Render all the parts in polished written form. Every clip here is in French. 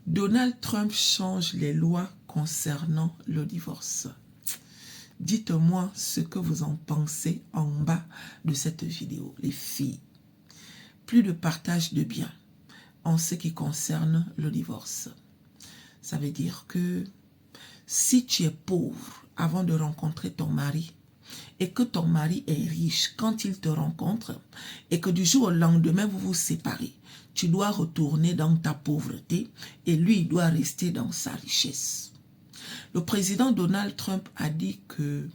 Donald Trump change les lois concernant le divorce. Dites-moi ce que vous en pensez en bas de cette vidéo, les filles. Plus de partage de biens en ce qui concerne le divorce. Ça veut dire que si tu es pauvre avant de rencontrer ton mari et que ton mari est riche quand il te rencontre et que du jour au lendemain vous vous séparez, tu dois retourner dans ta pauvreté et lui il doit rester dans sa richesse. Le président Donald Trump a dit que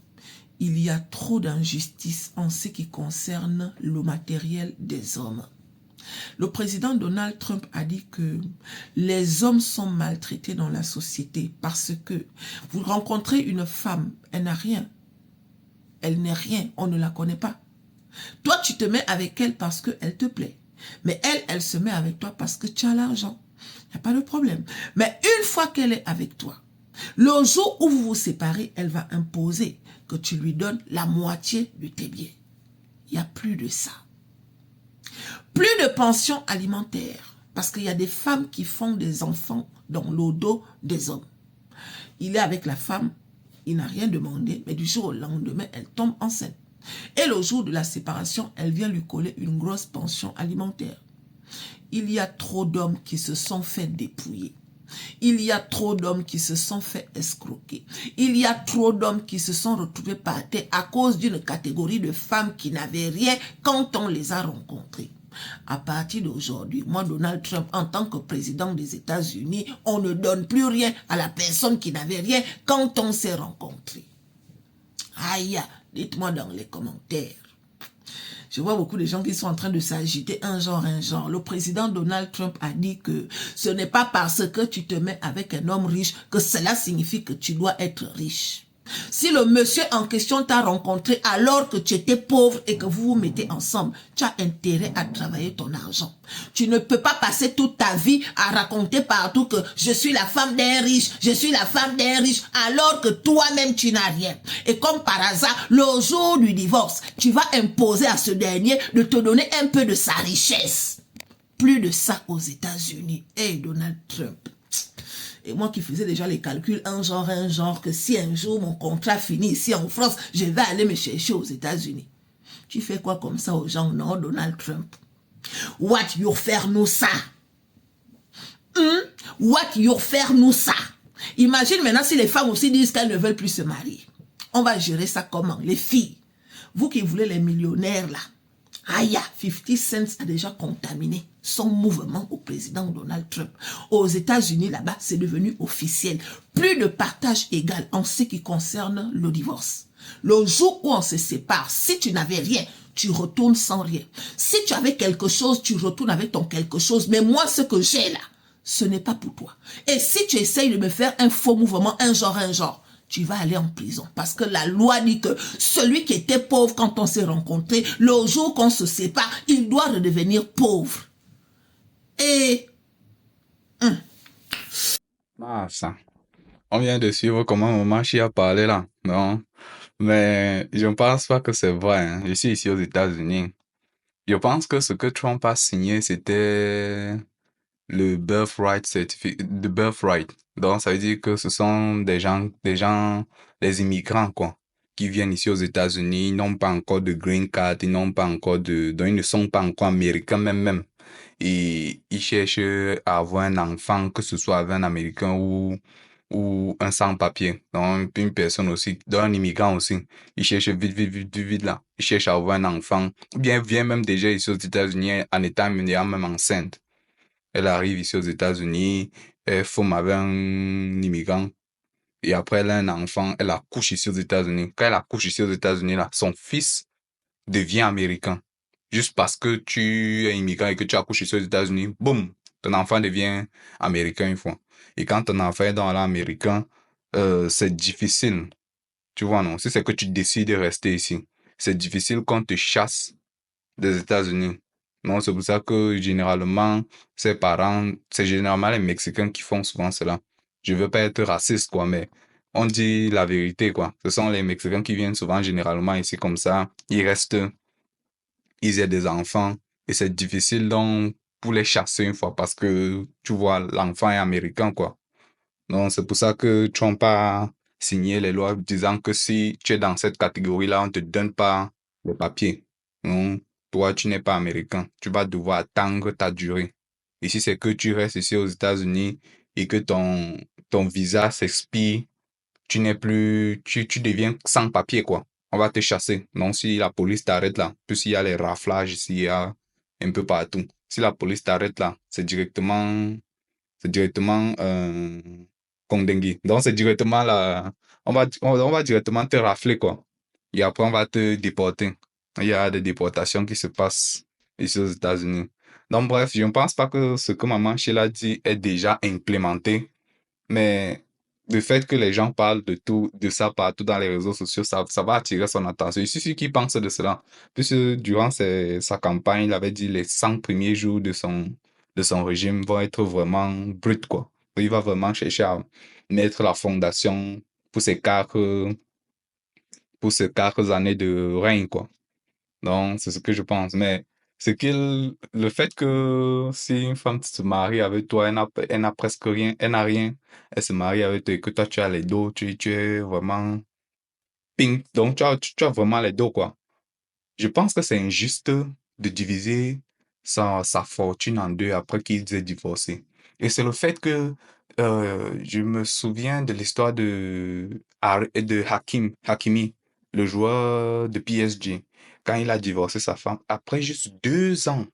il y a trop d'injustice en ce qui concerne le matériel des hommes. Le président Donald Trump a dit que les hommes sont maltraités dans la société parce que vous rencontrez une femme, elle n'a rien. Elle n'est rien, on ne la connaît pas. Toi, tu te mets avec elle parce qu'elle te plaît. Mais elle se met avec toi parce que tu as l'argent. Il n'y a pas de problème. Mais une fois qu'elle est avec toi, le jour où vous vous séparez, elle va imposer que tu lui donnes la moitié de tes biens. Il n'y a plus de ça. Plus de pension alimentaire. Parce qu'il y a des femmes qui font des enfants dans le dos des hommes. Il est avec la femme, il n'a rien demandé, mais du jour au lendemain, elle tombe enceinte. Et le jour de la séparation, elle vient lui coller une grosse pension alimentaire. Il y a trop d'hommes qui se sont fait dépouiller. Il y a trop d'hommes qui se sont fait escroquer. Il y a trop d'hommes qui se sont retrouvés par terre à cause d'une catégorie de femmes qui n'avaient rien quand on les a rencontrées. À partir d'aujourd'hui, moi, Donald Trump, en tant que président des États-Unis, on ne donne plus rien à la personne qui n'avait rien quand on s'est rencontrés. Aïe, dites-moi dans les commentaires. Je vois beaucoup de gens qui sont en train de s'agiter un genre. Le président Donald Trump a dit que ce n'est pas parce que tu te mets avec un homme riche que cela signifie que tu dois être riche. Si le monsieur en question t'a rencontré alors que tu étais pauvre et que vous vous mettez ensemble, tu as intérêt à travailler ton argent. Tu ne peux pas passer toute ta vie à raconter partout que je suis la femme d'un riche, je suis la femme d'un riche, alors que toi-même tu n'as rien. Et comme par hasard, le jour du divorce, tu vas imposer à ce dernier de te donner un peu de sa richesse. Plus de ça aux États-Unis. Hey, Donald Trump. Et moi qui faisais déjà les calculs, un genre, que si un jour mon contrat finit ici en France, je vais aller me chercher aux États-Unis. Tu fais quoi comme ça aux gens? Non, Donald Trump. What you faire nous ça? What you faire nous ça? Imagine maintenant si les femmes aussi disent qu'elles ne veulent plus se marier. On va gérer ça comment? Les filles, vous qui voulez les millionnaires là, aïe, 50 Cent a déjà contaminé son mouvement au président Donald Trump. Aux États-Unis, là-bas, c'est devenu officiel. Plus de partage égal en ce qui concerne le divorce. Le jour où on se sépare, si tu n'avais rien, tu retournes sans rien. Si tu avais quelque chose, tu retournes avec ton quelque chose. Mais moi, ce que j'ai là, ce n'est pas pour toi. Et si tu essayes de me faire un faux mouvement, un genre, tu vas aller en prison. Parce que la loi dit que celui qui était pauvre quand on s'est rencontré, le jour qu'on se sépare, il doit redevenir pauvre. Et... Ah, ça. On vient de suivre comment maman Chi a parlé là, non? Mais je ne pense pas que c'est vrai, hein. Je suis ici aux États-Unis. Je pense que ce que Trump a signé, c'était le birthright certificate, the birthright. Donc, ça veut dire que ce sont des immigrants, quoi, qui viennent ici aux États-Unis, ils n'ont pas encore de green card, ils n'ont pas encore donc ils ne sont pas encore américains même. Et ils cherchent à avoir un enfant, que ce soit avec un Américain ou un sans-papier. Donc, une personne aussi, donc un immigrant aussi. Ils cherchent vite là. Ils cherchent à avoir un enfant. Ou bien, vient même déjà ici aux États-Unis en étant même enceinte. Elle arrive ici aux États-Unis, elle forme avec un immigrant. Et après, elle a un enfant, elle accouche ici aux États-Unis. Quand elle accouche ici aux États-Unis, là, son fils devient américain. Juste parce que tu es immigrant et que tu accouches ici aux États-Unis, boum, ton enfant devient américain une fois. Et quand ton enfant est dans l'américain, c'est difficile. Tu vois, non? Si c'est que tu décides de rester ici, c'est difficile qu'on te chasse des États-Unis. Non, c'est pour ça que généralement, ses parents, c'est généralement les Mexicains qui font souvent cela. Je veux pas être raciste, quoi, mais on dit la vérité, quoi. Ce sont les Mexicains qui viennent souvent généralement ici comme ça. Ils restent, ils aient des enfants, et c'est difficile donc pour les chasser une fois parce que, tu vois, l'enfant est américain, quoi. Donc, c'est pour ça que Trump a signé les lois disant que si tu es dans cette catégorie-là, on ne te donne pas les papiers. Donc, toi, tu n'es pas américain. Tu vas devoir attendre ta durée. Ici, c'est que tu restes ici aux États-Unis et que ton visa s'expire, tu deviens sans papier, quoi. On va te chasser. Donc, si la police t'arrête là, puis s'il y a les raflages ici, il y a un peu partout. Si la police t'arrête là, c'est directement Kondengui. Donc, c'est directement là, on va directement te rafler, quoi. Et après, on va te déporter. Il y a des déportations qui se passent ici aux États-Unis. Donc, bref, je ne pense pas que ce que maman Sheila dit est déjà implémenté, mais le fait que les gens parlent de ça partout dans les réseaux sociaux, ça va attirer son attention. Il suffit qu'il pense de cela. Puisque durant sa campagne, il avait dit les 100 premiers jours de son régime vont être vraiment bruts, quoi. Il va vraiment chercher à mettre la fondation pour ces 4 années de règne, quoi. Donc, c'est ce que je pense. Mais le fait que si une femme se marie avec toi, elle n'a presque rien, elle n'a rien, elle se marie avec toi et que toi tu as les dos, tu es vraiment pink. Donc, tu as vraiment les dos, quoi. Je pense que c'est injuste de diviser sa fortune en deux après qu'ils aient divorcé. Et c'est le fait que je me souviens de l'histoire de Hakimi, le joueur de PSG, quand il a divorcé sa femme, après juste 2 ans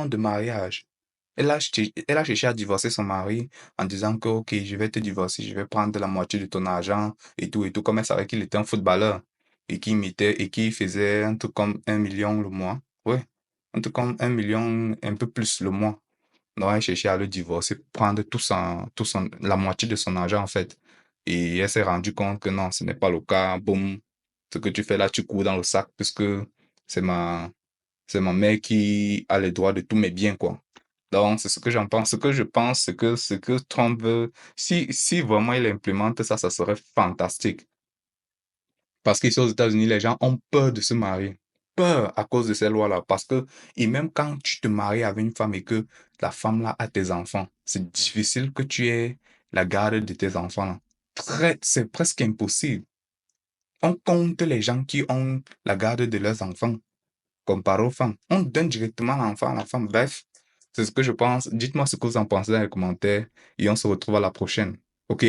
de mariage. Elle a cherché à divorcer son mari en disant que, OK, je vais te divorcer, je vais prendre la moitié de ton argent et tout, comme elle savait qu'il était un footballeur et qui faisait un truc comme 1 million le mois. Ouais, un truc comme 1 million, un peu plus le mois. Donc, elle cherchait à le divorcer, prendre la moitié de son argent, en fait. Et elle s'est rendue compte que non, ce n'est pas le cas. Boum, ce que tu fais là, tu cours dans le sac puisque c'est ma, c'est ma mère qui a les droits de tous mes biens, quoi. Donc, c'est ce que j'en pense. Ce que je pense, c'est que ce que Trump veut, si vraiment il implémente ça, ça serait fantastique. Parce qu'ici aux États-Unis, les gens ont peur de se marier. Peur à cause de ces lois-là. Parce que, et même quand tu te maries avec une femme et que la femme-là a tes enfants, c'est difficile que tu aies la garde de tes enfants-là. C'est presque impossible. On compte les gens qui ont la garde de leurs enfants comparé aux femmes. On donne directement l'enfant à la femme. Bref, c'est ce que je pense. Dites-moi ce que vous en pensez dans les commentaires et on se retrouve à la prochaine. OK?